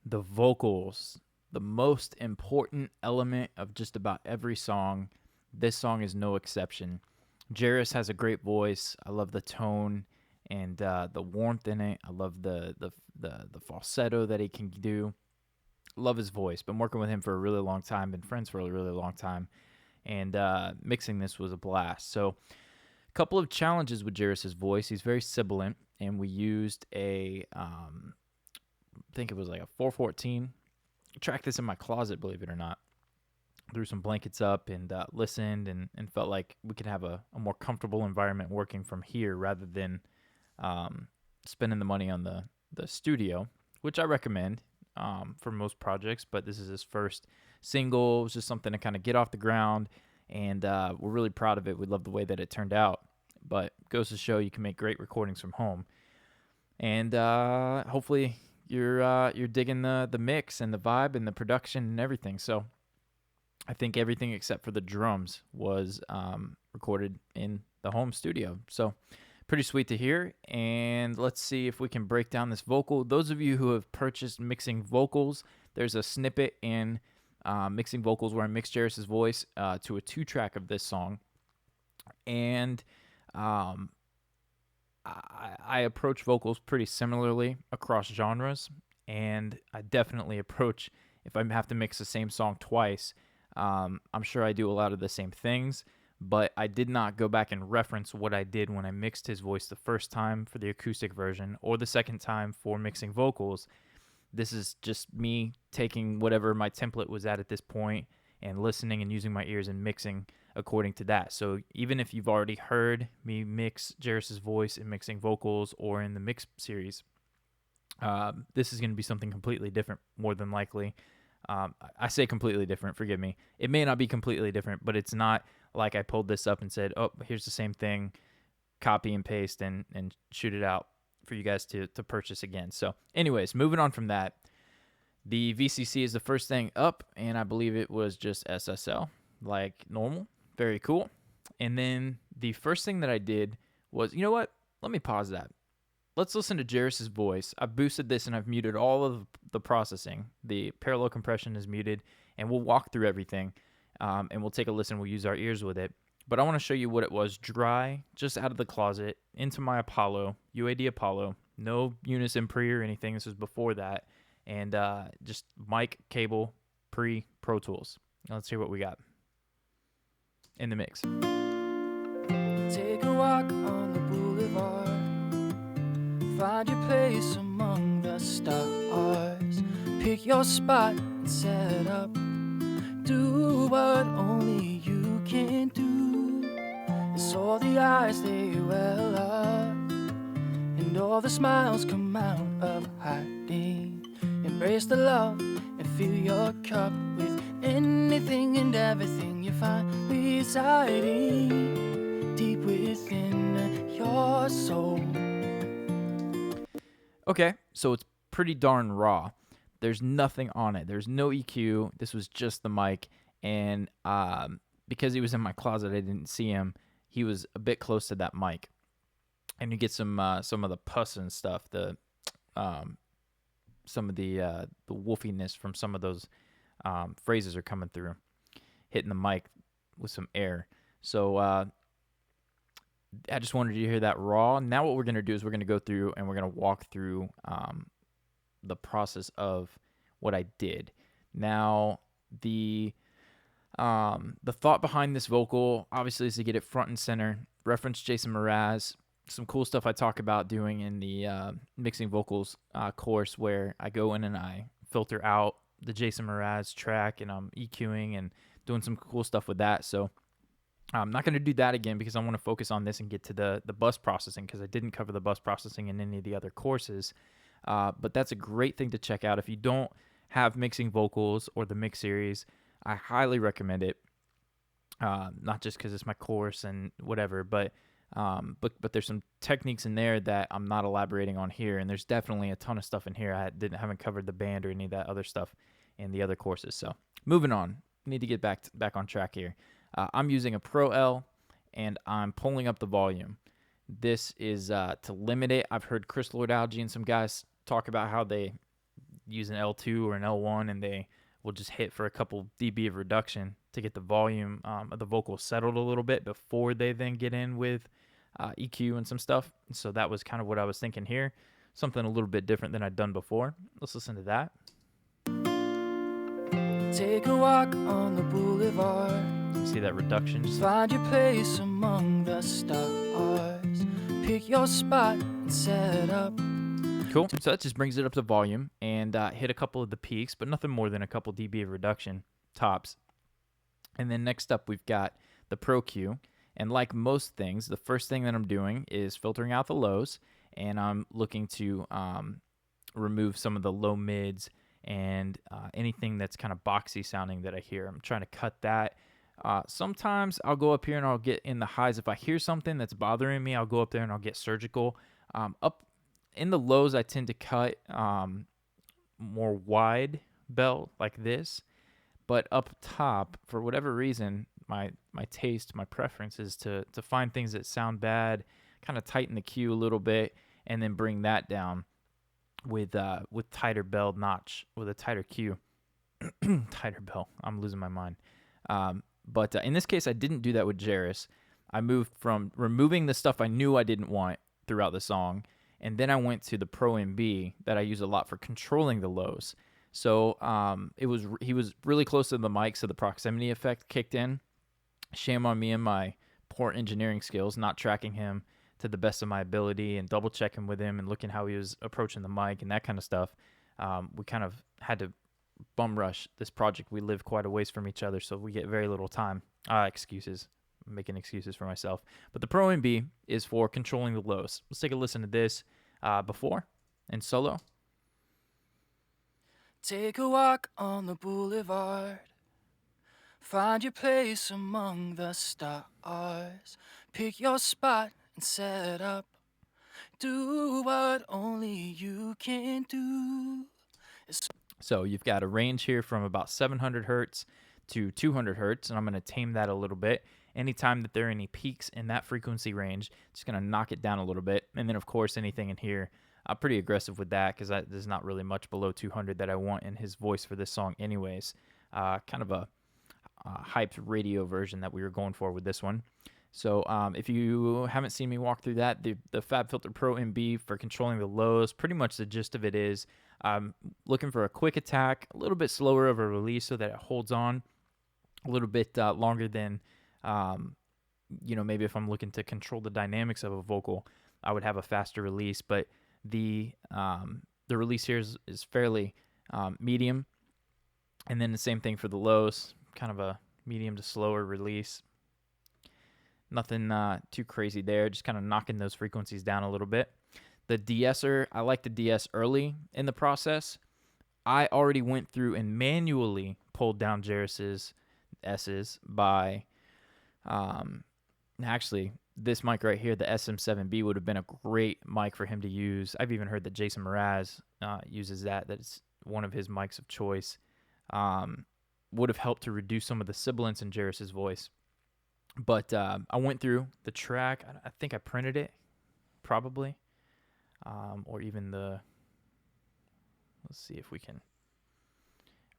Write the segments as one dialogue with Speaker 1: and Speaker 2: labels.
Speaker 1: The vocals, the most important element of just about every song. This song is no exception. Jairus has a great voice. I love the tone and the warmth in it. I love the falsetto that he can do. Love his voice. Been working with him for a really long time. Been friends for a really long time, and mixing this was a blast. So, a couple of challenges with Jairus's voice. He's very sibilant, and we used I think it was like a 414. Tracked this in my closet, believe it or not. Threw some blankets up and listened and felt like we could have a more comfortable environment working from here rather than spending the money on the studio, which I recommend for most projects. But this is his first single. It was just something to kind of get off the ground, and we're really proud of it. We love the way that it turned out. But goes to show you can make great recordings from home, and hopefully you're digging the mix and the vibe and the production and everything. So I think everything except for the drums was recorded in the home studio. So pretty sweet to hear. And let's see if we can break down this vocal. Those of you who have purchased Mixing Vocals, there's a snippet in Mixing Vocals where I mixed Jairus' voice to a 2-track of this song. And I approach vocals pretty similarly across genres, and I definitely approach, if I have to mix the same song twice, I'm sure I do a lot of the same things, but I did not go back and reference what I did when I mixed his voice the first time for the acoustic version or the second time for Mixing Vocals. This is just me taking whatever my template was at this point and listening and using my ears and mixing according to that. So even if you've already heard me mix Jairus' voice in Mixing Vocals or in the mix series, this is going to be something completely different, more than likely. I say completely different, forgive me. It may not be completely different, but it's not like I pulled this up and said, oh, here's the same thing, copy and paste and shoot it out for you guys to purchase again. So anyways, moving on from that, the VCC is the first thing up, and I believe it was just SSL, like normal. Very cool. And then the first thing that I did was, you know what? Let me pause that. Let's listen to Jairus' voice. I've boosted this and I've muted all of the processing. The parallel compression is muted, and we'll walk through everything, and we'll take a listen. We'll use our ears with it. But I want to show you what it was dry, just out of the closet, into my Apollo, UAD Apollo. No Unison pre or anything. This was before that. And just mic, cable, Pro Tools. Now let's hear what we got in the mix.
Speaker 2: Take a walk on the boulevard, find your place among the stars, pick your spot and set up, do what only you can do. It's all the eyes they well up, and all the smiles come out of hiding. Embrace the love and fill your cup with anything and everything you find residing deep within your soul.
Speaker 1: Okay, so it's pretty darn raw. There's nothing on it. There's no EQ. This was just the mic. And because he was in my closet, I didn't see him. He was a bit close to that mic. And you get some of the pus and stuff, some of the wolfiness from some of those phrases are coming through, hitting the mic with some air. So I just wanted you to hear that raw. Now what we're going to do is we're going to go through and we're going to walk through the process of what I did. Now, the thought behind this vocal, obviously, is to get it front and center. Reference Jason Mraz. Some cool stuff I talk about doing in the Mixing Vocals course, where I go in and I filter out the Jason Mraz track, and I'm EQing and doing some cool stuff with that. So I'm not going to do that again because I want to focus on this and get to the bus processing, because I didn't cover the bus processing in any of the other courses. But that's a great thing to check out. If you don't have Mixing Vocals or the Mix series, I highly recommend it. Not just because it's my course and whatever, but there's some techniques in there that I'm not elaborating on here, and there's definitely a ton of stuff in here. I haven't covered the band or any of that other stuff in the other courses. So moving on, need to get back on track here. I'm using a Pro L, and I'm pulling up the volume. This is to limit it. I've heard Chris Lord-Alge and some guys talk about how they use an L2 or an L1, and they will just hit for a couple dB of reduction to get the volume of the vocal settled a little bit before they then get in with EQ and some stuff. So that was kind of what I was thinking here. Something a little bit different than I'd done before. Let's listen to that.
Speaker 2: Take a walk on the boulevard.
Speaker 1: You see that reduction? Just
Speaker 2: Find your place among the stars. Pick your spot and set up.
Speaker 1: cool. So that just brings it up to volume and hit a couple of the peaks, but nothing more than a couple dB of reduction tops. And then next up, we've got the Pro Q. And like most things, the first thing that I'm doing is filtering out the lows, and I'm looking to remove some of the low mids and anything that's kind of boxy sounding that I hear. I'm trying to cut that. Sometimes I'll go up here and I'll get in the highs. If I hear something that's bothering me, I'll go up there and I'll get surgical. Up in the lows, I tend to cut more wide bell like this. But up top, for whatever reason, my taste, my preference is to find things that sound bad, kind of tighten the Q a little bit, and then bring that down with tighter bell notch, with a tighter Q. Tighter bell. I'm losing my mind. But in this case, I didn't do that with Jairus. I moved from removing the stuff I knew I didn't want throughout the song, and then I went to the Pro MB that I use a lot for controlling the lows. So he was really close to the mic, so the proximity effect kicked in. Shame on me and my poor engineering skills, not tracking him to the best of my ability and double checking with him and looking how he was approaching the mic and that kind of stuff. We kind of had to bum rush this project. We live quite a ways from each other, so we get very little time. Excuses. I'm making excuses for myself. But the Pro MB is for controlling the lows. Let's take a listen to this before and solo.
Speaker 2: Take a walk on the boulevard. Find your place among the stars. Pick your spot and set up. Do what only you can do.
Speaker 1: So you've got a range here from about 700 hertz to 200 hertz, and I'm going to tame that a little bit. Anytime that there are any peaks in that frequency range, just going to knock it down a little bit. And then, of course, anything in here, I'm pretty aggressive with that because there's not really much below 200 that I want in his voice for this song anyways. Kind of a hyped radio version that we were going for with this one. So if you haven't seen me walk through that, the FabFilter Pro MB for controlling the lows, pretty much the gist of it is looking for a quick attack, a little bit slower of a release so that it holds on a little bit longer than, maybe if I'm looking to control the dynamics of a vocal, I would have a faster release. But the release here is fairly medium. And then the same thing for the lows, kind of a medium to slower release. Nothing too crazy there, just kind of knocking those frequencies down a little bit. The de-esser, I like to de-ess early in the process. I already went through and manually pulled down Jairus's S's by, actually, this mic right here, the SM7B, would have been a great mic for him to use. I've even heard that Jason Mraz uses that. That's one of his mics of choice. Would have helped to reduce some of the sibilance in Jairus's voice. But I went through the track. I think I printed it, probably. Or even let's see if we can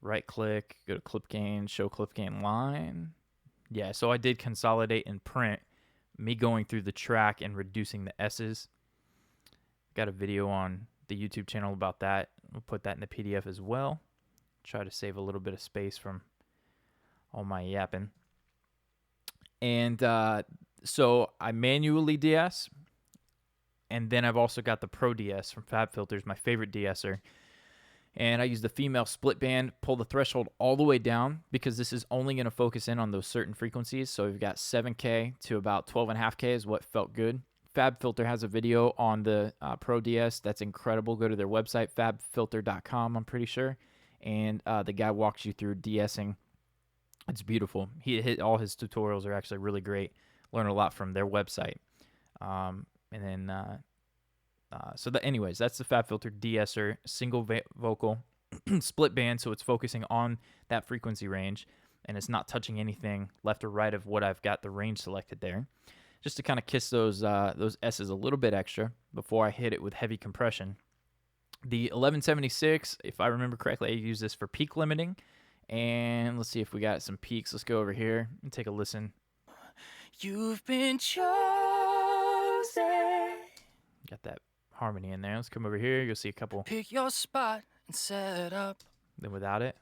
Speaker 1: right click, go to clip gain, show clip gain line. Yeah, so I did consolidate and print me going through the track and reducing the S's. Got a video on the YouTube channel about that. We'll put that in the PDF as well. Try to save a little bit of space from all my yapping. And so I manually de-ess. And then I've also got the Pro DS from FabFilters, my favorite de-esser. And I use the female split band, pull the threshold all the way down because this is only going to focus in on those certain frequencies. So we've got 7K to about 12.5K is what felt good. FabFilter has a video on the Pro DS that's incredible. Go to their website, fabfilter.com, I'm pretty sure. And the guy walks you through de-essing. It's beautiful. All his tutorials are actually really great. Learn a lot from their website. Anyways, that's the FabFilter de-esser, single vocal, split band, so it's focusing on that frequency range, and it's not touching anything left or right of what I've got the range selected there. Just to kind of kiss those S's a little bit extra before I hit it with heavy compression. The 1176, if I remember correctly, I use this for peak limiting. And let's see if we got some peaks. Let's go over here and take a listen.
Speaker 2: You've been chosen.
Speaker 1: Got that harmony in there. Let's come over here. You'll see a couple.
Speaker 2: Pick your spot and set up.
Speaker 1: Then without it.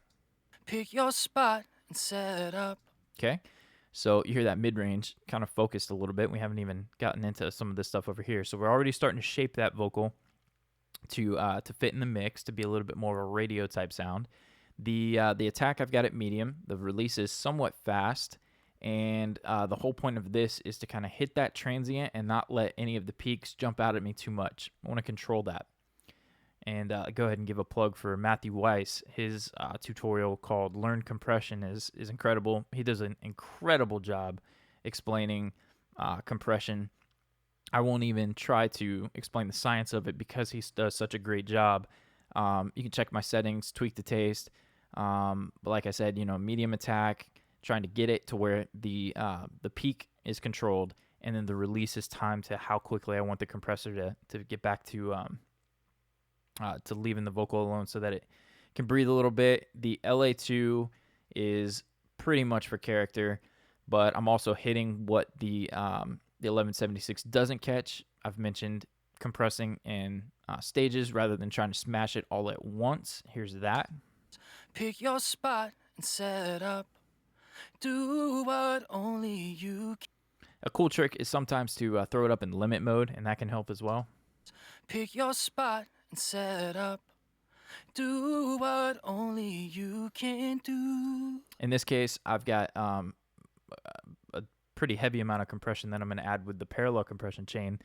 Speaker 2: Pick your spot and set up.
Speaker 1: Okay. So you hear that mid-range kind of focused a little bit. We haven't even gotten into some of this stuff over here. So we're already starting to shape that vocal to fit in the mix, to be a little bit more of a radio type sound. The attack I've got at medium. The release is somewhat fast. And the whole point of this is to kind of hit that transient and not let any of the peaks jump out at me too much. I want to control that. And go ahead and give a plug for Matthew Weiss. His tutorial called Learn Compression is incredible. He does an incredible job explaining compression. I won't even try to explain the science of it because he does such a great job. You can check my settings, tweak the taste. But like I said, medium attack, trying to get it to where the peak is controlled, and then the release is timed to how quickly I want the compressor to get back to leaving the vocal alone so that it can breathe a little bit. The LA2 is pretty much for character, but I'm also hitting what the 1176 doesn't catch. I've mentioned compressing in stages rather than trying to smash it all at once. Here's that.
Speaker 2: Pick your spot and set up. Do what only you can.
Speaker 1: A cool trick is sometimes to throw it up in limit mode, and that can help as well.
Speaker 2: Pick your spot and set up. Do what only you can do.
Speaker 1: In this case, I've got a pretty heavy amount of compression that I'm going to add with the parallel compression chain.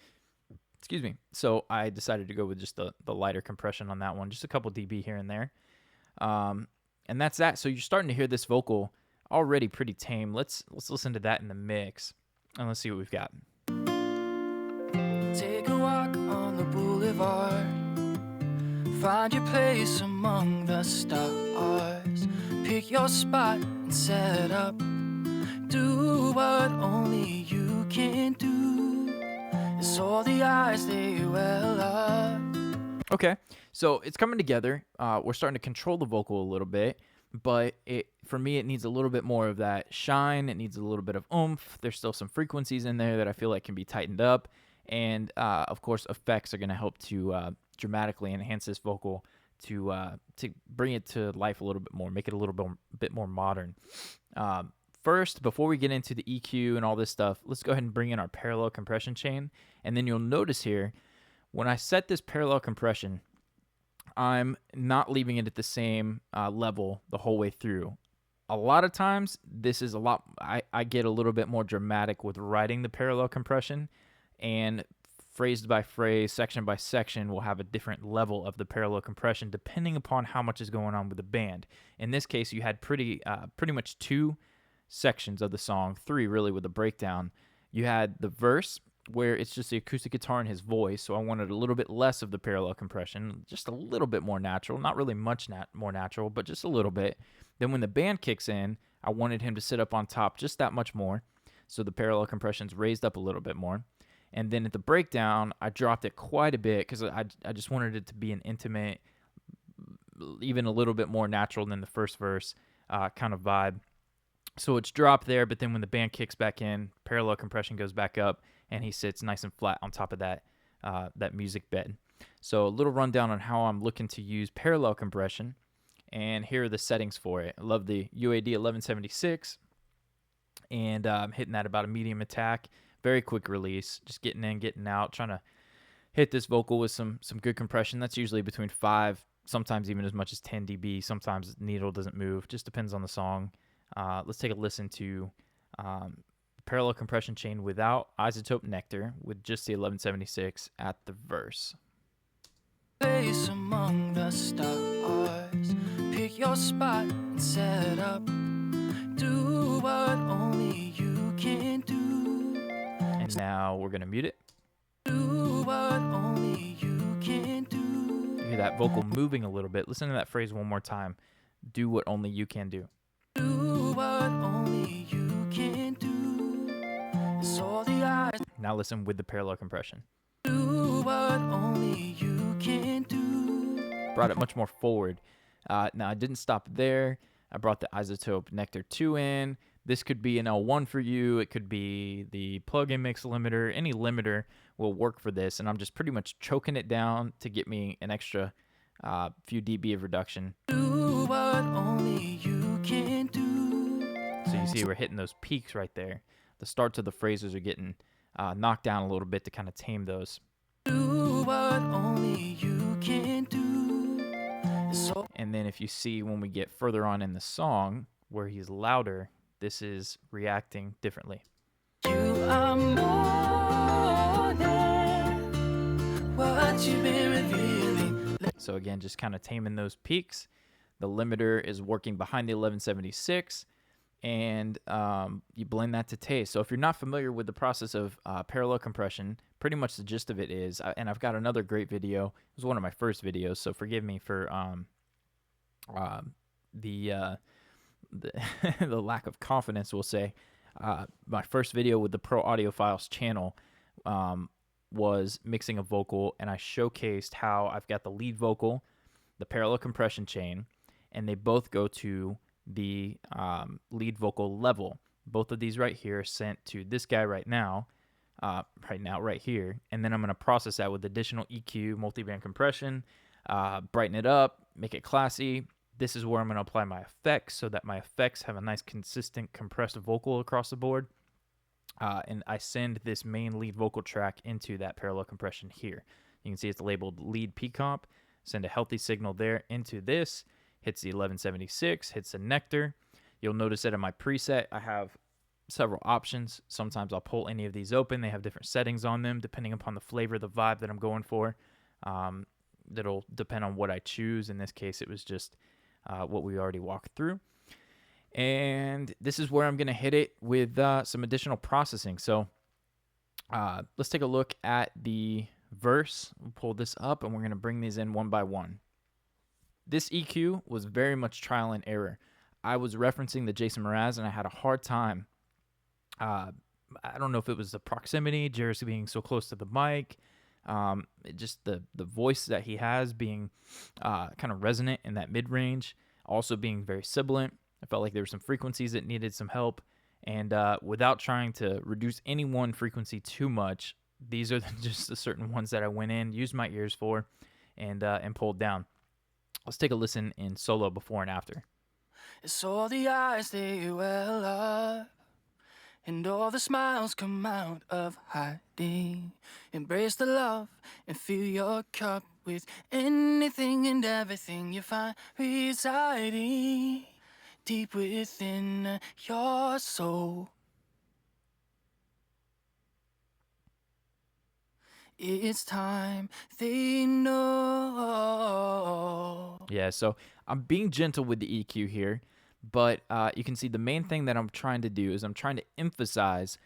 Speaker 1: Excuse me. So I decided to go with just the lighter compression on that one, just a couple dB here and there. And that's that. So you're starting to hear this vocal already pretty tame. Let's listen to that in the mix, and let's see what we've got.
Speaker 2: Take a walk on the boulevard. Find your place among the stars. Pick your spot and set up. Do what only you can do. It's all the eyes they well up.
Speaker 1: Okay, so it's coming together. We're starting to control the vocal a little bit, but for me, it needs a little bit more of that shine. It needs a little bit of oomph. There's still some frequencies in there that I feel like can be tightened up. And, of course, effects are going to help to dramatically enhance this vocal to bring it to life a little bit more, make it a little bit more modern. First, before we get into the EQ and all this stuff, let's go ahead and bring in our parallel compression chain. And then you'll notice here, when I set this parallel compression, I'm not leaving it at the same level the whole way through. A lot of times, this is I get a little bit more dramatic with writing the parallel compression, and phrase by phrase, section by section, will have a different level of the parallel compression depending upon how much is going on with the band. In this case, you had pretty much two sections of the song, three really with a breakdown. You had the verse, where it's just the acoustic guitar and his voice, so I wanted a little bit less of the parallel compression, just a little bit more natural, not really much more natural, but just a little bit. Then when the band kicks in, I wanted him to sit up on top just that much more, so the parallel compression's raised up a little bit more. And then at the breakdown, I dropped it quite a bit because I just wanted it to be an intimate, even a little bit more natural than the first verse kind of vibe. So it's dropped there, but then when the band kicks back in, parallel compression goes back up, and he sits nice and flat on top of that music bed. So a little rundown on how I'm looking to use parallel compression, and here are the settings for it. I love the UAD 1176, and I'm hitting that about a medium attack. Very quick release, just getting in, getting out, trying to hit this vocal with some good compression. That's usually between 5, sometimes even as much as 10 dB. Sometimes the needle doesn't move, just depends on the song. Let's take a listen to parallel compression chain without isotope nectar with just the 1176 at the verse.
Speaker 2: Place among the stars. Pick your spot and set up. Do what only you can do.
Speaker 1: And now we're going to mute it.
Speaker 2: Do what only you can do.
Speaker 1: You hear that vocal moving a little bit. Listen to that phrase one more time. Do what only you can do.
Speaker 2: Do what only you can do. It's all the eyes.
Speaker 1: Now listen with the parallel compression.
Speaker 2: Do what only you can do.
Speaker 1: brought it much more forward. Now, I didn't stop there. I brought the Isotope Nectar 2 in. This could be an L1 for you. It could be the plug-in mix limiter. Any limiter will work for this, and I'm just pretty much choking it down to get me an extra few dB of reduction.
Speaker 2: Do what only you can do.
Speaker 1: So you see we're hitting those peaks right there. The starts of the phrases are getting knocked down a little bit to kind of tame those.
Speaker 2: Do what only you can do. So
Speaker 1: And then if you see when we get further on in the song where he's louder, this is reacting differently.
Speaker 2: you are more than what you've been revealing.
Speaker 1: So again, just kind of taming those peaks. The limiter is working behind the 1176, and you blend that to taste. So if you're not familiar with the process of parallel compression, pretty much the gist of it is, and I've got another great video. It was one of my first videos, so forgive me for the the lack of confidence, we'll say. My first video with the Pro Audiophiles channel was mixing a vocal, and I showcased how I've got the lead vocal, the parallel compression chain, and they both go to the lead vocal level. Both of these right here are sent to this guy right now, right here, and then I'm going to process that with additional EQ, multiband compression, brighten it up, make it classy. This is where I'm going to apply my effects so that my effects have a nice consistent compressed vocal across the board. And I send this main lead vocal track into that parallel compression here. You can see it's labeled lead P comp. Send a healthy signal there into this. Hits the 1176, hits the nectar. You'll notice that in my preset, I have several options. Sometimes I'll pull any of these open. They have different settings on them depending upon the flavor, the vibe that I'm going for. That'll depend on what I choose. In this case, it was just what we already walked through. And this is where I'm going to hit it with some additional processing. So let's take a look at the verse. We'll pull this up, and we're going to bring these in one by one. This EQ was very much trial and error. I was referencing the Jason Mraz, and I had a hard time. I don't know if it was the proximity, Jairus being so close to the mic, just the voice that he has being kind of resonant in that mid-range, also being very sibilant. I felt like there were some frequencies that needed some help, and without trying to reduce any one frequency too much, these are just the certain ones that I went in, used my ears for, and pulled down. Let's take a listen in solo before and after.
Speaker 2: It's all the eyes they well up, and all the smiles come out of hiding. Embrace the love and fill your cup with anything and everything you find residing deep within your soul. It's time they know.
Speaker 1: Yeah, so I'm being gentle with the EQ here, but you can see the main thing that I'm trying to do is I'm trying to emphasize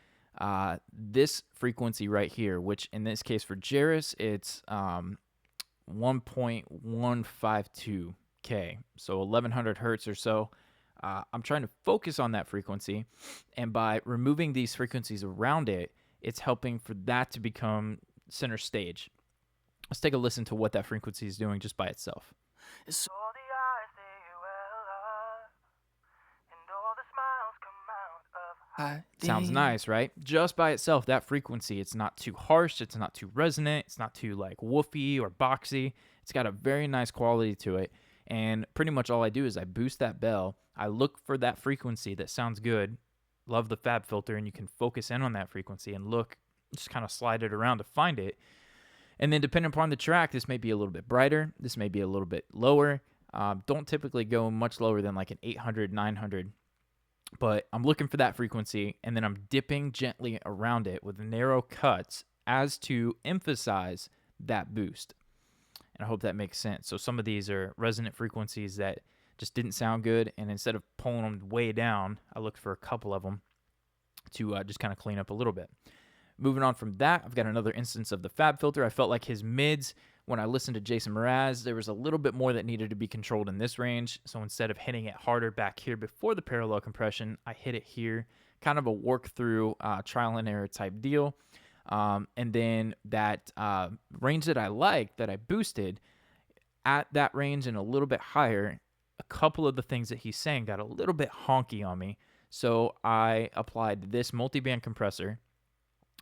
Speaker 1: this frequency right here, which in this case for Jairus, it's 1.152K, so 1100 hertz or so. I'm trying to focus on that frequency, and by removing these frequencies around it, it's helping for that to become center stage. Let's take a listen to what that frequency is doing just by itself.
Speaker 2: It's all the eyes they well up, and all the smiles come out of hiding.
Speaker 1: Sounds nice, right? Just by itself, that frequency, it's not too harsh, it's not too resonant, it's not too like woofy or boxy. It's got a very nice quality to it. And pretty much all I do is I boost that bell. I look for that frequency that sounds good. Love the fab filter, and you can focus in on that frequency and look, just kind of slide it around to find it. And then depending upon the track, this may be a little bit brighter. This may be a little bit lower. Don't typically go much lower than like an 800, 900. But I'm looking for that frequency, and then I'm dipping gently around it with narrow cuts as to emphasize that boost. And I hope that makes sense. So some of these are resonant frequencies that just didn't sound good, and instead of pulling them way down, I looked for a couple of them to just kind of clean up a little bit. Moving on from that, I've got another instance of the fab filter. I felt like his mids, when I listened to Jason Mraz, there was a little bit more that needed to be controlled in this range. So instead of hitting it harder back here before the parallel compression, I hit it here. Kind of a work through trial and error type deal. And then that range that I liked, that I boosted, At that range and a little bit higher, a couple of the things that he's saying got a little bit honky on me. So I applied this multi-band compressor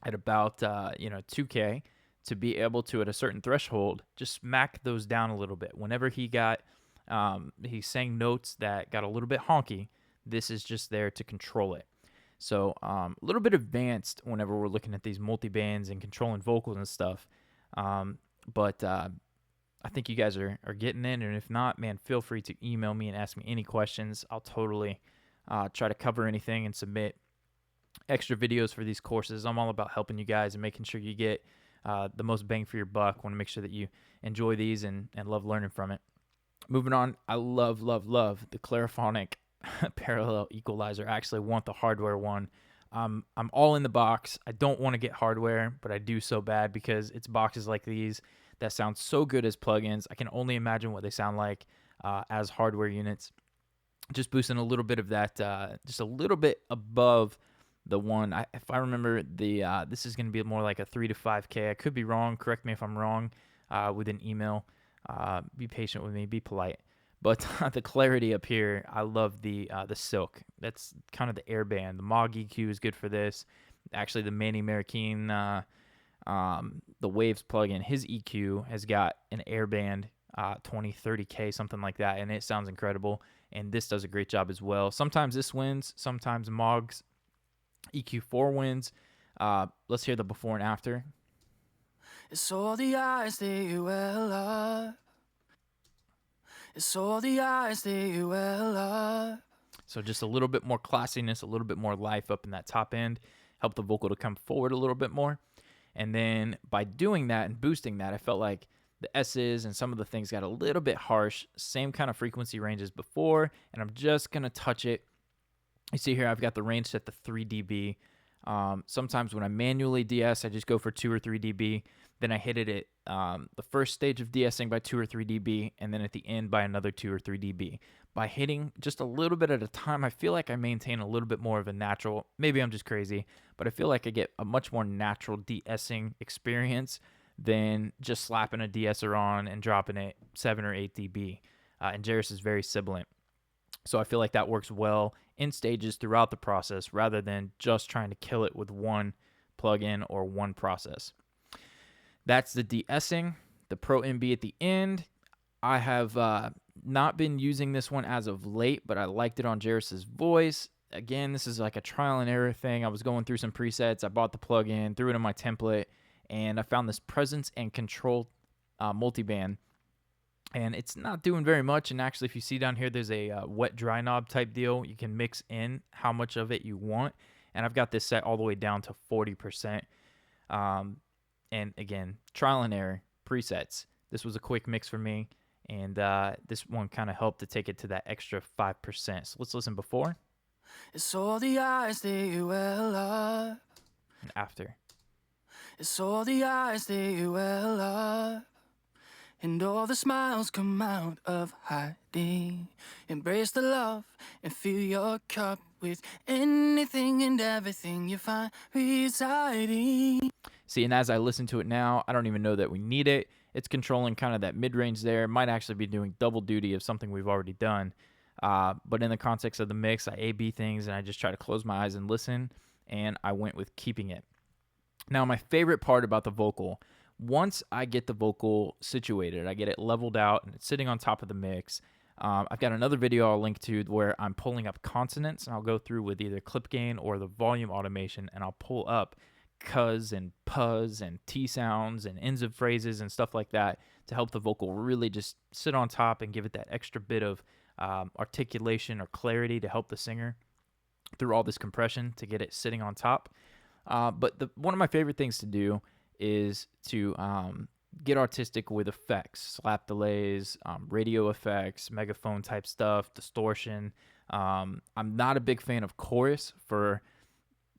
Speaker 1: at about 2K to be able to, at a certain threshold, just smack those down a little bit. Whenever he sang notes that got a little bit honky, this is just there to control it. So a little bit advanced whenever we're looking at these multi-bands and controlling vocals and stuff. But I think you guys are getting in, and if not, man, feel free to email me and ask me any questions. I'll totally try to cover anything and submit extra videos for these courses. I'm all about helping you guys and making sure you get the most bang for your buck. Want to make sure that you enjoy these and love learning from it. Moving on, I love the Clariphonic parallel equalizer. I actually want the hardware one. I'm all in the box. I don't want to get hardware, but I do so bad because it's boxes like these that sound so good as plugins. I can only imagine what they sound like as hardware units. Just boosting a little bit of that, just a little bit above the one. If I remember, this is going to be more like a 3 to 5K. I could be wrong. Correct me if I'm wrong with an email. Be patient with me. Be polite. But the clarity up here, I love the Silk. That's kind of the airband. The Moog EQ is good for this. Actually, the Manny Marroquin, the Waves plugin, his EQ has got an airband, 20, 30K, something like that, and it sounds incredible. And this does a great job as well. Sometimes this wins. Sometimes Moog's EQ4 wins. Let's hear the before and after.
Speaker 2: It's all the eyes that you well up. It's all the eyes that you well up.
Speaker 1: So just a little bit more classiness, a little bit more life up in that top end. Help the vocal to come forward a little bit more. And then by doing that and boosting that, I felt like the S's and some of the things got a little bit harsh. Same kind of frequency range as before. And I'm just going to touch it. You see here, I've got the range set to 3 dB. Sometimes when I manually DS, I just go for 2 or 3 dB. Then I hit it at the first stage of DSing by 2 or 3 dB, and then at the end by another 2 or 3 dB. By hitting just a little bit at a time, I feel like I maintain a little bit more of a natural, maybe I'm just crazy, but I feel like I get a much more natural DSing experience than just slapping a DSer on and dropping it 7 or 8 dB. And Jairus is very sibilant. So I feel like that works well in stages throughout the process rather than just trying to kill it with one plugin or one process. That's the de-essing, the Pro MB at the end. I have not been using this one as of late, but I liked it on Jairus' voice. Again, this is like a trial and error thing. I was going through some presets. I bought the plugin, threw it in my template, and I found this presence and control multiband. And it's not doing very much. And actually, if you see down here, there's a wet dry knob type deal. You can mix in how much of it you want. And I've got this set all the way down to 40%. And again, trial and error, presets. This was a quick mix for me. And this one kind of helped to take it to that extra 5%. So let's listen before.
Speaker 2: It's all the eyes that you well up.
Speaker 1: And after.
Speaker 2: It's all the eyes that you well up. And all the smiles come out of hiding. Embrace the love and fill your cup with anything and everything you find residing.
Speaker 1: See, and as I listen to it now, I don't even know that we need it. It's controlling kind of that mid-range there. Might actually be doing double duty of something we've already done. But in the context of the mix, I A-B things, and I just try to close my eyes and listen, and I went with keeping it. Now, my favorite part about the vocal, once I get the vocal situated, I get it leveled out, and it's sitting on top of the mix. I've got another video I'll link to where I'm pulling up consonants, and I'll go through with either clip gain or the volume automation, and I'll pull up cuz and puz and T sounds and ends of phrases and stuff like that to help the vocal really just sit on top and give it that extra bit of articulation or clarity to help the singer through all this compression to get it sitting on top. But one of my favorite things to do is to get artistic with effects, slap delays, radio effects, megaphone type stuff, distortion. I'm not a big fan of chorus for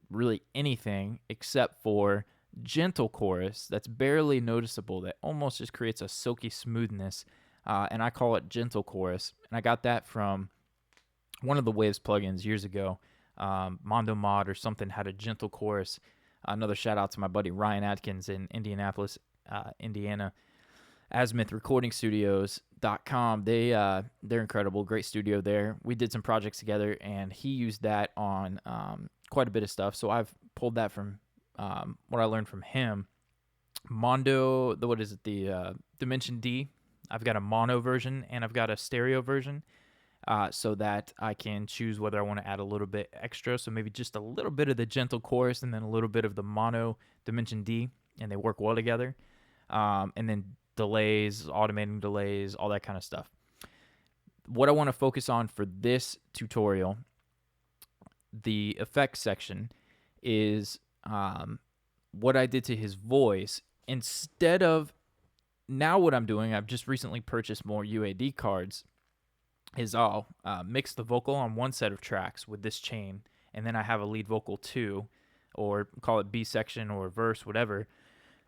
Speaker 1: really anything except for gentle chorus that's barely noticeable, that almost just creates a silky smoothness, and I call it gentle chorus. And I got that from one of the Waves plugins years ago. Mondo Mod or something had a gentle chorus. Another shout out to my buddy Ryan Atkins in Indianapolis, Indiana, Azimuth Recording Studios. 13Vocals.com. They're incredible, great studio there. We did some projects together, and he used that on quite a bit of stuff. So I've pulled that from what I learned from him. Mondo, the Dimension D. I've got a mono version and I've got a stereo version, so that I can choose whether I want to add a little bit extra. So maybe just a little bit of the gentle chorus and then a little bit of the mono Dimension D, and they work well together. And then delays, automating delays, all that kind of stuff. What I want to focus on for this tutorial, the effects section, is what I did to his voice. Instead of, now what I'm doing, I've just recently purchased more UAD cards, is I'll mix the vocal on one set of tracks with this chain, and then I have a lead vocal 2, or call it B section or verse, whatever,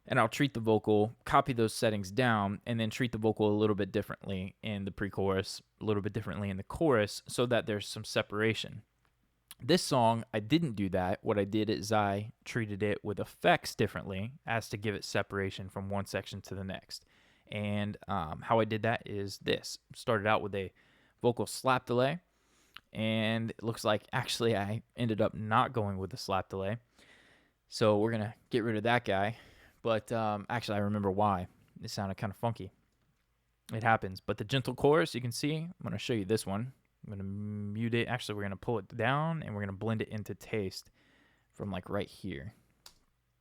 Speaker 1: and I'll treat the vocal, copy those settings down, and then treat the vocal a little bit differently in the pre-chorus, a little bit differently in the chorus, so that there's some separation. This song, I didn't do that. What I did is I treated it with effects differently as to give it separation from one section to the next. And how I did that is this. Started out with a vocal slap delay, and it looks like actually I ended up not going with the slap delay. So we're going to get rid of that guy. But actually I remember why. It sounded kind of funky. It happens. But the gentle chorus, you can see, I'm going to show you this one. I'm going to mute it. Actually, we're going to pull it down, and we're going to blend it into taste from like right here.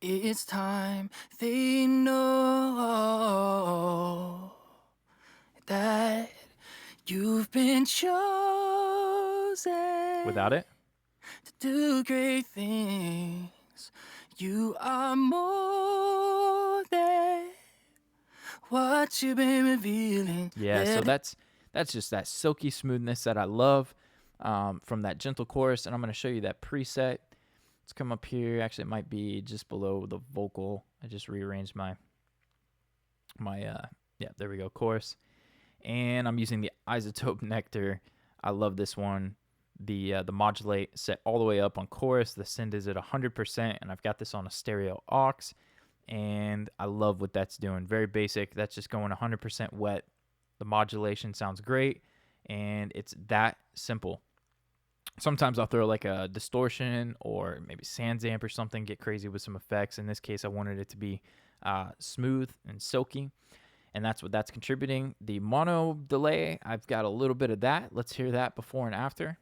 Speaker 2: It's time they know that you've been chosen
Speaker 1: Without it?
Speaker 2: to do great things. You are more than what you've been revealing.
Speaker 1: Yeah, so that's just that silky smoothness that I love from that gentle chorus. And I'm going to show you that preset. Let's come up here. Actually, it might be just below the vocal. I just rearranged my yeah, there we go, chorus. And I'm using the Isotope Nectar. I love this one. The modulate set all the way up on chorus. The send is at 100%, and I've got this on a stereo aux. And I love what that's doing. Very basic. That's just going 100% wet. The modulation sounds great, and it's that simple. Sometimes I'll throw like a distortion or maybe SansAmp or something, get crazy with some effects. In this case, I wanted it to be smooth and silky, and that's what that's contributing. The mono delay, I've got a little bit of that. Let's hear that before and after.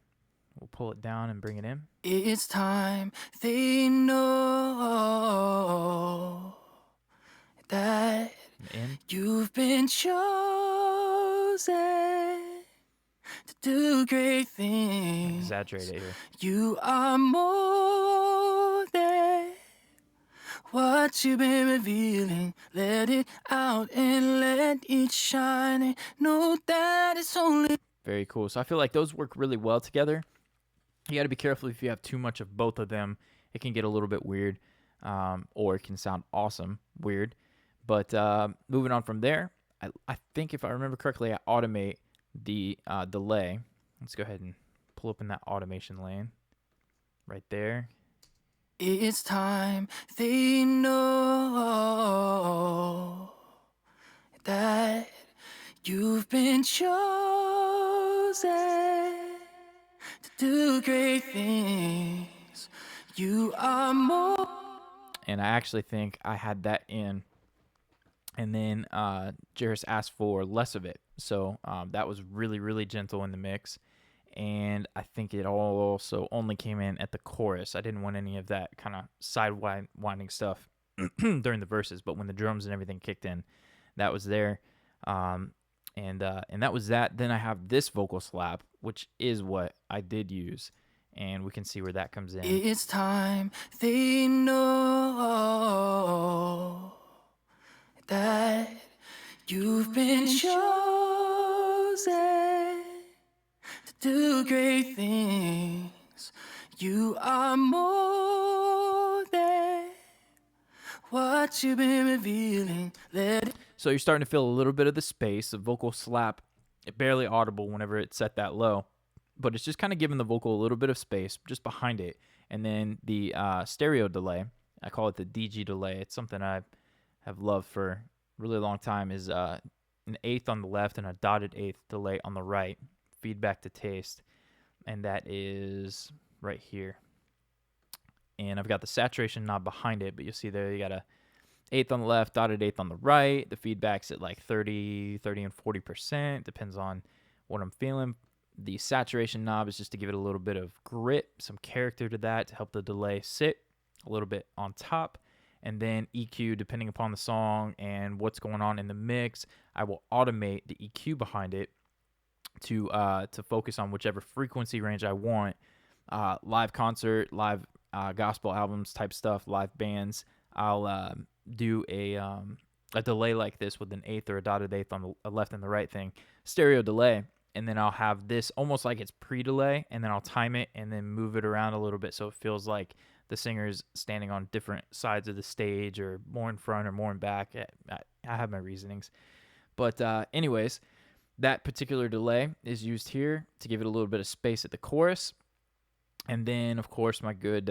Speaker 1: We'll pull it down and bring it in.
Speaker 2: It's time they know that you've been chosen to do great things.
Speaker 1: Exaggerate it here.
Speaker 2: You are more than what you've been revealing. Let it out and let it shine. And know that it's only...
Speaker 1: Very cool. So I feel like those work really well together. You got to be careful if you have too much of both of them. It can get a little bit weird, or it can sound awesome weird. But moving on from there, I think if I remember correctly, I automate the delay. Let's go ahead and pull up in that automation lane right there.
Speaker 2: It's time they know that you've been chosen to do great things. You are more.
Speaker 1: And I actually think I had that in. And then Jairus asked for less of it. So that was really, really gentle in the mix. And I think it also only came in at the chorus. I didn't want any of that kind of side-winding stuff during the verses. But when the drums and everything kicked in, that was there. And that was that. Then I have this vocal slap, which is what I did use. And we can see where that comes in.
Speaker 2: It's time they know that you've been chosen to do great things. You are more than what you've been revealing.
Speaker 1: So you're starting to feel a little bit of the space. The vocal slap, barely audible whenever it's set that low. But it's just kind of giving the vocal a little bit of space just behind it. And then the stereo delay, I call it the DG delay. It's something I have loved for a really long time, is an eighth on the left and a dotted eighth delay on the right. Feedback to taste. And that is right here. And I've got the saturation knob behind it, but you'll see there you got a eighth on the left, dotted eighth on the right. The feedback's at like 30 and 40%. Depends on what I'm feeling. The saturation knob is just to give it a little bit of grit, some character to that to help the delay sit a little bit on top. And then EQ, depending upon the song and what's going on in the mix, I will automate the EQ behind it to focus on whichever frequency range I want. Live concert, live gospel albums type stuff, live bands. I'll do a delay like this with an eighth or a dotted eighth on the left and the right thing, stereo delay, and then I'll have this almost like it's pre-delay, and then I'll time it and then move it around a little bit so it feels like the singer's standing on different sides of the stage or more in front or more in back. I have my reasonings. But anyways, that particular delay is used here to give it a little bit of space at the chorus. And then, of course, my good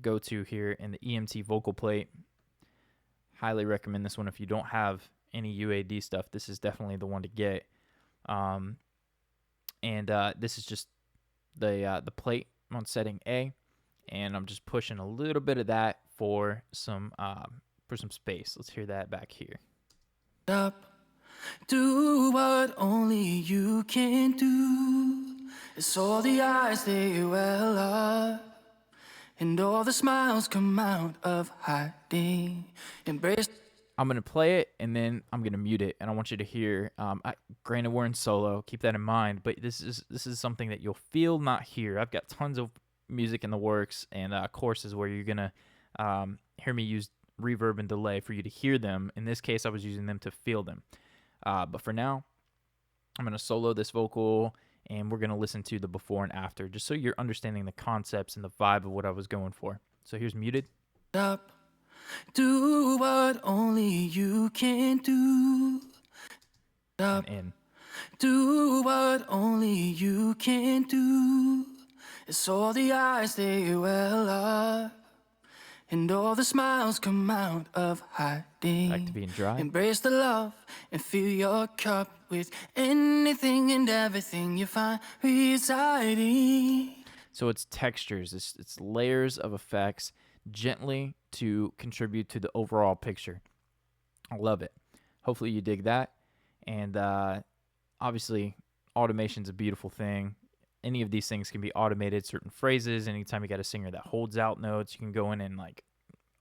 Speaker 1: go-to here in the EMT vocal plate. Highly recommend this one if you don't have any UAD stuff. This is definitely the one to get. This is just the plate on setting A, and I'm just pushing a little bit of that for some space. Let's hear that back here.
Speaker 2: Up, do what only you can do. It's all the eyes they well up, and all the smiles come out of hiding. Embrace.
Speaker 1: I'm going to play it, and then I'm going to mute it, and I want you to hear. Granted, we're in solo. Keep that in mind, but this is something that you'll feel, not hear. I've got tons of music in the works and courses where you're going to hear me use reverb and delay for you to hear them. In this case, I was using them to feel them. But for now, I'm going to solo this vocal, and we're going to listen to the before and after, just so you're understanding the concepts and the vibe of what I was going for. So here's muted.
Speaker 2: Up, do what only you can do. Up,
Speaker 1: And in.
Speaker 2: do what only you can do. It's all the eyes they well up, and all the smiles come out of hiding.
Speaker 1: Back to being dry.
Speaker 2: Embrace the love and fill your cup with anything and everything you find residing.
Speaker 1: So it's textures, it's layers of effects gently to contribute to the overall picture. I love it. Hopefully you dig that. And obviously, automation's a beautiful thing. Any of these things can be automated. Certain phrases, anytime you got a singer that holds out notes, you can go in and like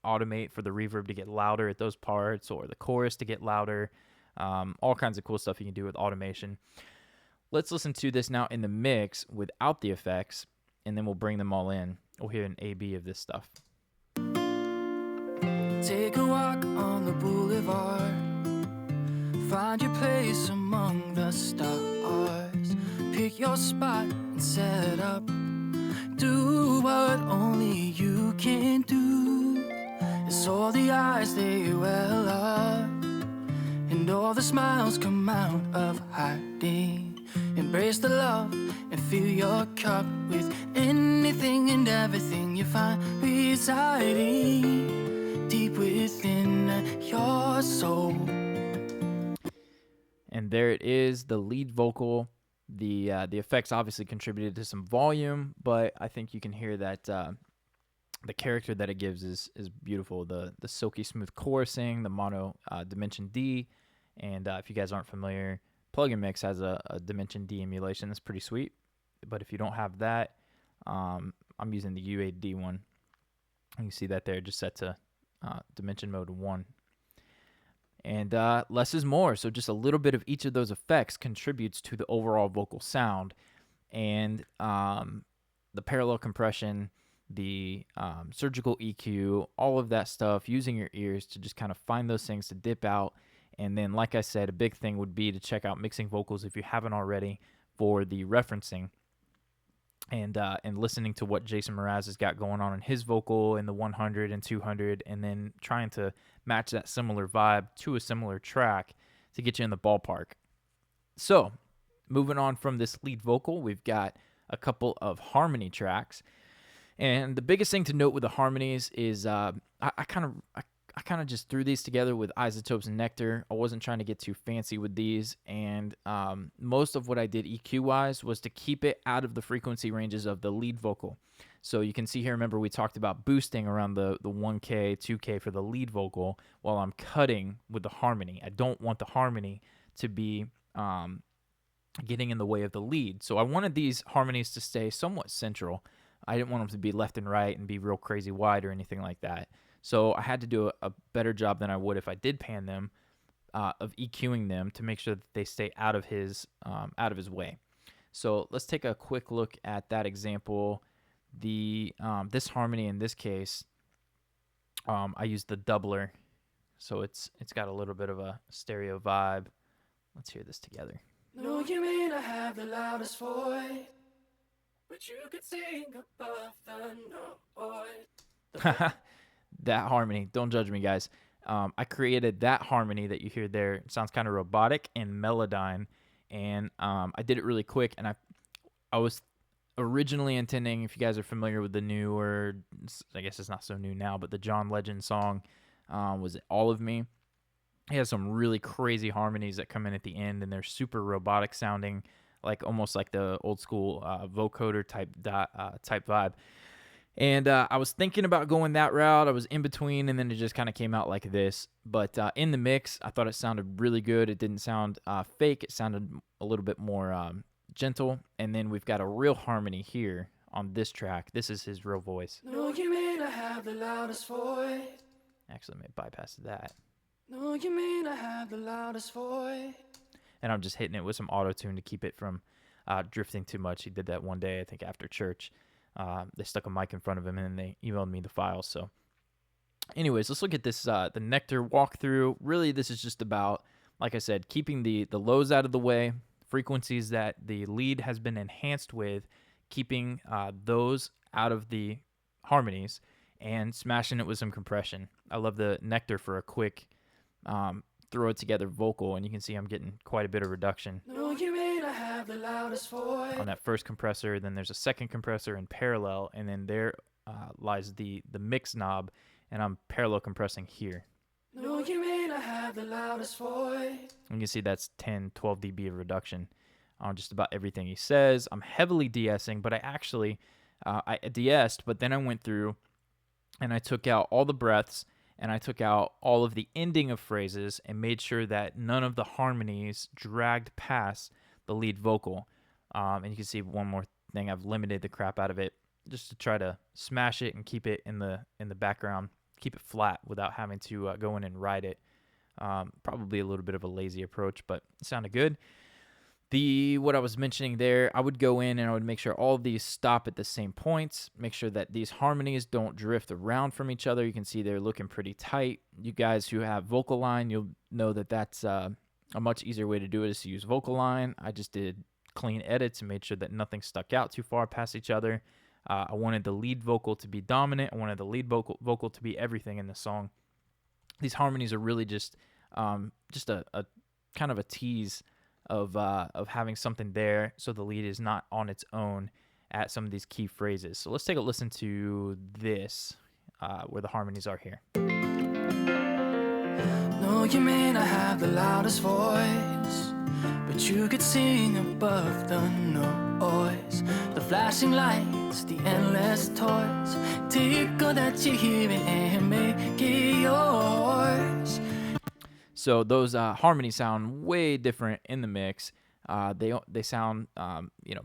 Speaker 1: automate for the reverb to get louder at those parts, or the chorus to get louder. All kinds of cool stuff you can do with automation. Let's listen to this now in the mix without the effects, and then we'll bring them all in. We'll hear an A-B of this stuff.
Speaker 2: Take a walk on the boulevard, find your place among the stars, pick your spot and set up, do what only you can do. It's all the eyes they well up, and all the smiles come out of hiding. Embrace the love and fill your cup with anything and everything you find residing deep within your soul.
Speaker 1: And there it is, the lead vocal. The effects obviously contributed to some volume, but I think you can hear that the character that it gives is beautiful. The silky smooth chorusing, the mono Dimension D, and if you guys aren't familiar, Plug and Mix has a Dimension D emulation that's pretty sweet. But if you don't have that, I'm using the UAD one. You can see that there, just set to Dimension Mode 1. And less is more. So just a little bit of each of those effects contributes to the overall vocal sound. And the parallel compression, the surgical EQ, all of that stuff, using your ears to just kind of find those things to dip out. And then, like I said, a big thing would be to check out Mixing Vocals if you haven't already for the referencing. And listening to what Jason Mraz has got going on in his vocal in the 100 and 200, and then trying to match that similar vibe to a similar track to get you in the ballpark. So, moving on from this lead vocal, we've got a couple of harmony tracks. And the biggest thing to note with the harmonies is I I kind of just threw these together with Isotopes and Nectar. I wasn't trying to get too fancy with these, and most of what I did EQ-wise was to keep it out of the frequency ranges of the lead vocal. So you can see here, remember we talked about boosting around the 1K, 2K for the lead vocal while I'm cutting with the harmony. I don't want the harmony to be getting in the way of the lead. So I wanted these harmonies to stay somewhat central. I didn't want them to be left and right and be real crazy wide or anything like that. So I had to do a better job than I would if I did pan them, of EQing them to make sure that they stay out of his way. So let's take a quick look at that example. This harmony in this case, I used the doubler, so it's got a little bit of a stereo vibe. Let's hear this together.
Speaker 2: No, you may not have the loudest voice, but you could sing above the noise.
Speaker 1: That harmony, don't judge me, guys. I created that harmony that you hear there. It sounds kind of robotic and melodyne, and I did it really quick. And I was originally intending, if you guys are familiar with the newer, I guess it's not so new now, but the John Legend song, was it All of Me? He has some really crazy harmonies that come in at the end, and they're super robotic sounding, like almost like the old school vocoder type vibe. And I was thinking about going that route. I was in between, and then it just kind of came out like this. But in the mix, I thought it sounded really good. It didn't sound fake. It sounded a little bit more gentle. And then we've got a real harmony here on this track. This is his real voice.
Speaker 2: No, you may not have the loudest voice.
Speaker 1: Actually, I may bypass that.
Speaker 2: No, you may not have the loudest voice.
Speaker 1: And I'm just hitting it with some auto-tune to keep it from drifting too much. He did that one day, I think, after church. They stuck a mic in front of him, and then they emailed me the files. So anyways, let's look at this, the Nectar walkthrough. Really, this is just about, like I said, keeping the lows out of the way, frequencies that the lead has been enhanced with, keeping those out of the harmonies, and smashing it with some compression. I love the Nectar for a quick throw it together vocal, and you can see I'm getting quite a bit of reduction.
Speaker 2: No, you may not have the loudest voice.
Speaker 1: On that first compressor. Then there's a second compressor in parallel, and then there lies the mix knob, and I'm parallel compressing here.
Speaker 2: No, you may not have the loudest voice.
Speaker 1: You can see that's 10, 12 dB of reduction on just about everything he says. I'm heavily de-essing, but I actually I de-essed, but then I went through and I took out all the breaths, and I took out all of the ending of phrases and made sure that none of the harmonies dragged past the lead vocal. And you can see one more thing, I've limited the crap out of it just to try to smash it and keep it in the background, keep it flat without having to go in and write it. Probably a little bit of a lazy approach, but it sounded good. What I was mentioning there, I would go in and I would make sure all of these stop at the same points, make sure that these harmonies don't drift around from each other. You can see they're looking pretty tight. You guys who have vocal line, you'll know that that's a much easier way to do it is to use vocal line. I just did clean edits and made sure that nothing stuck out too far past each other. I wanted the lead vocal to be dominant. I wanted the lead vocal to be everything in the song. These harmonies are really just a kind of a tease of having something there, so the lead is not on its own at some of these key phrases. So let's take a listen to this, where the harmonies are here.
Speaker 2: No, you may not have the loudest voice, but you could sing above the noise. The flashing lights, the endless toys, take all that you hear and make it yours.
Speaker 1: So those harmonies sound way different in the mix. They sound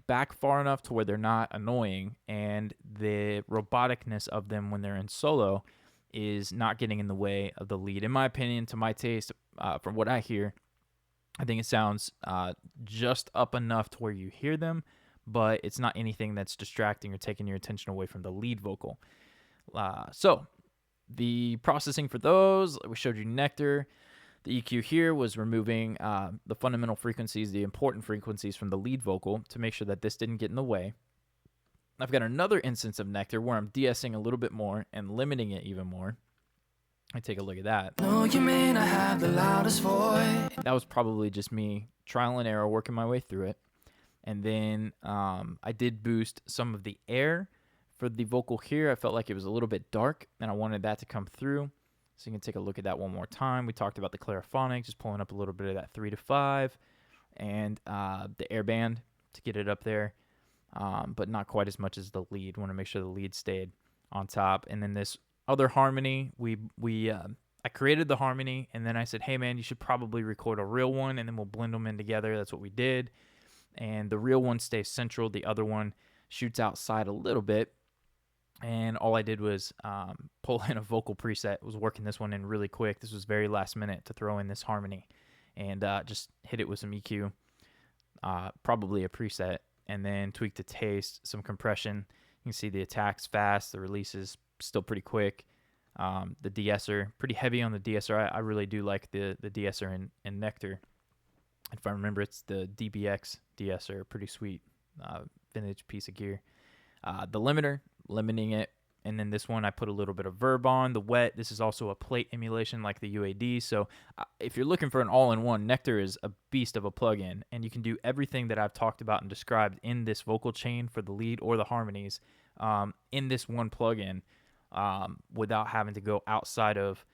Speaker 1: back far enough to where they're not annoying, and the roboticness of them when they're in solo is not getting in the way of the lead. In my opinion, to my taste, from what I hear, I think it sounds just up enough to where you hear them, but it's not anything that's distracting or taking your attention away from the lead vocal. So the processing for those, we showed you Nectar. The EQ here was removing the fundamental frequencies, the important frequencies from the lead vocal to make sure that this didn't get in the way. I've got another instance of Nectar where I'm de-essing a little bit more and limiting it even more. I take a look at that.
Speaker 2: No, you may not have the loudest voice.
Speaker 1: That was probably just me trial and error working my way through it. And then I did boost some of the air for the vocal here. I felt like it was a little bit dark, and I wanted that to come through. So you can take a look at that one more time. We talked about the clariphonic, just pulling up a little bit of that 3 to 5, and the air band to get it up there, but not quite as much as the lead. Want to make sure the lead stayed on top. And then this other harmony, I created the harmony, and then I said, hey man, you should probably record a real one, and then we'll blend them in together. That's what we did. And the real one stays central. The other one shoots outside a little bit. And all I did was pull in a vocal preset. Was working this one in really quick. This was very last minute to throw in this harmony, and just hit it with some EQ, probably a preset, and then tweak the taste, some compression. You can see the attack's fast, the release is still pretty quick. The de-esser, pretty heavy on the de-esser. I really do like the de-esser in Nectar. If I remember, it's the DBX de-esser, pretty sweet vintage piece of gear. The limiter, limiting it, and then this one I put a little bit of verb on. The wet, this is also a plate emulation like the UAD. So if you're looking for an all-in-one, Nectar is a beast of a plugin, and you can do everything that I've talked about and described in this vocal chain for the lead or the harmonies in this one plugin without having to go outside of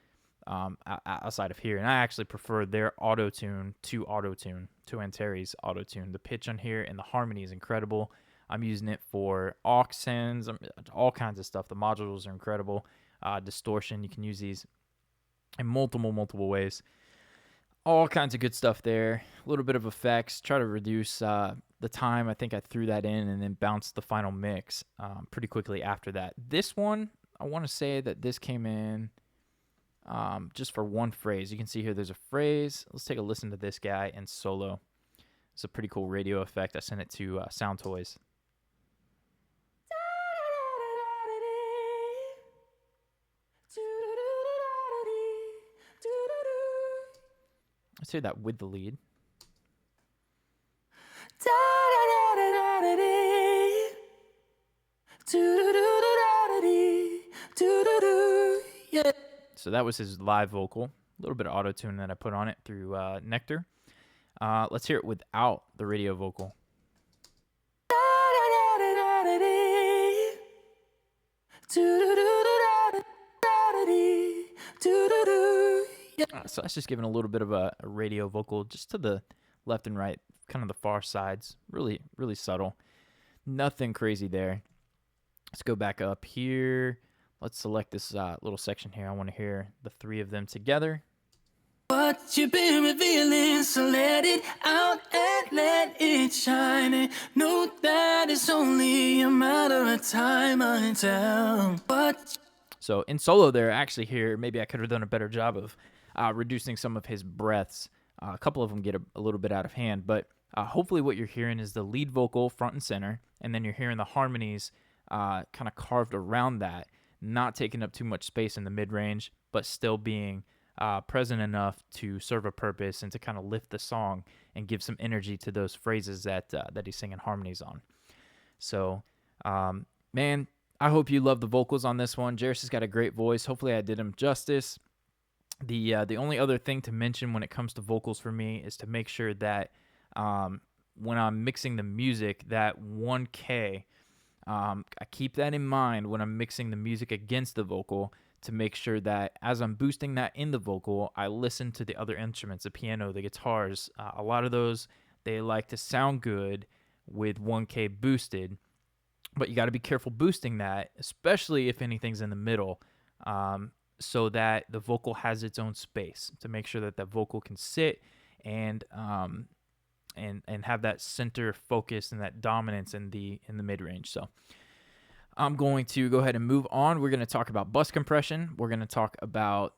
Speaker 1: here. And I actually prefer their auto-tune to Antares auto-tune. The pitch on here and the harmony is incredible. I'm using it for aux sends, all kinds of stuff. The modules are incredible. Distortion, you can use these in multiple ways. All kinds of good stuff there. A little bit of effects. Try to reduce the time. I think I threw that in and then bounced the final mix pretty quickly after that. This one, I want to say that this came in just for one phrase. You can see here there's a phrase. Let's take a listen to this guy in solo. It's a pretty cool radio effect. I sent it to Sound Toys. Let's hear that with the lead. So that was his live vocal. A little bit of auto-tune that I put on it through Nectar. Let's hear it without the radio vocal. So that's just giving a little bit of a radio vocal just to the left and right, kind of the far sides. Really, really subtle. Nothing crazy there. Let's go back up here. Let's select this little section here. I want to hear the three of them together.
Speaker 2: What you've been revealing, so let it out and let it shine. And know that it's only a matter of time until.
Speaker 1: So in solo there, actually here, maybe I could have done a better job of reducing some of his breaths. A couple of them get a little bit out of hand, but hopefully what you're hearing is the lead vocal front and center, and then you're hearing the harmonies kind of carved around that, not taking up too much space in the mid-range, but still being present enough to serve a purpose and to kind of lift the song and give some energy to those phrases that he's singing harmonies on. So, man, I hope you love the vocals on this one. Jairus has got a great voice. Hopefully I did him justice. The only other thing to mention when it comes to vocals for me is to make sure that when I'm mixing the music, that 1K, I keep that in mind when I'm mixing the music against the vocal, to make sure that as I'm boosting that in the vocal, I listen to the other instruments, the piano, the guitars. A lot of those, they like to sound good with 1K boosted, but you got to be careful boosting that, especially if anything's in the middle, so that the vocal has its own space, to make sure that that vocal can sit and have that center focus and that dominance in the mid-range. So I'm going to go ahead and move on. We're going to talk about bus compression. We're going to talk about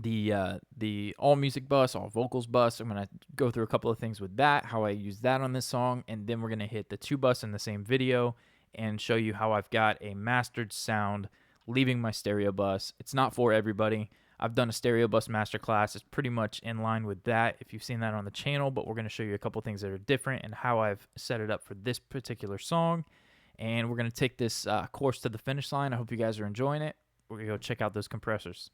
Speaker 1: the all music bus, all vocals bus. I'm going to go through a couple of things with that, how I use that on this song, and then we're going to hit the two bus in the same video and show you how I've got a mastered sound leaving my stereo bus. It's not for everybody. I've done a stereo bus masterclass. It's pretty much in line with that if you've seen that on the channel, but we're going to show you a couple things that are different and how I've set it up for this particular song. And we're going to take this course to the finish line. I hope you guys are enjoying it. We're going to go check out those compressors.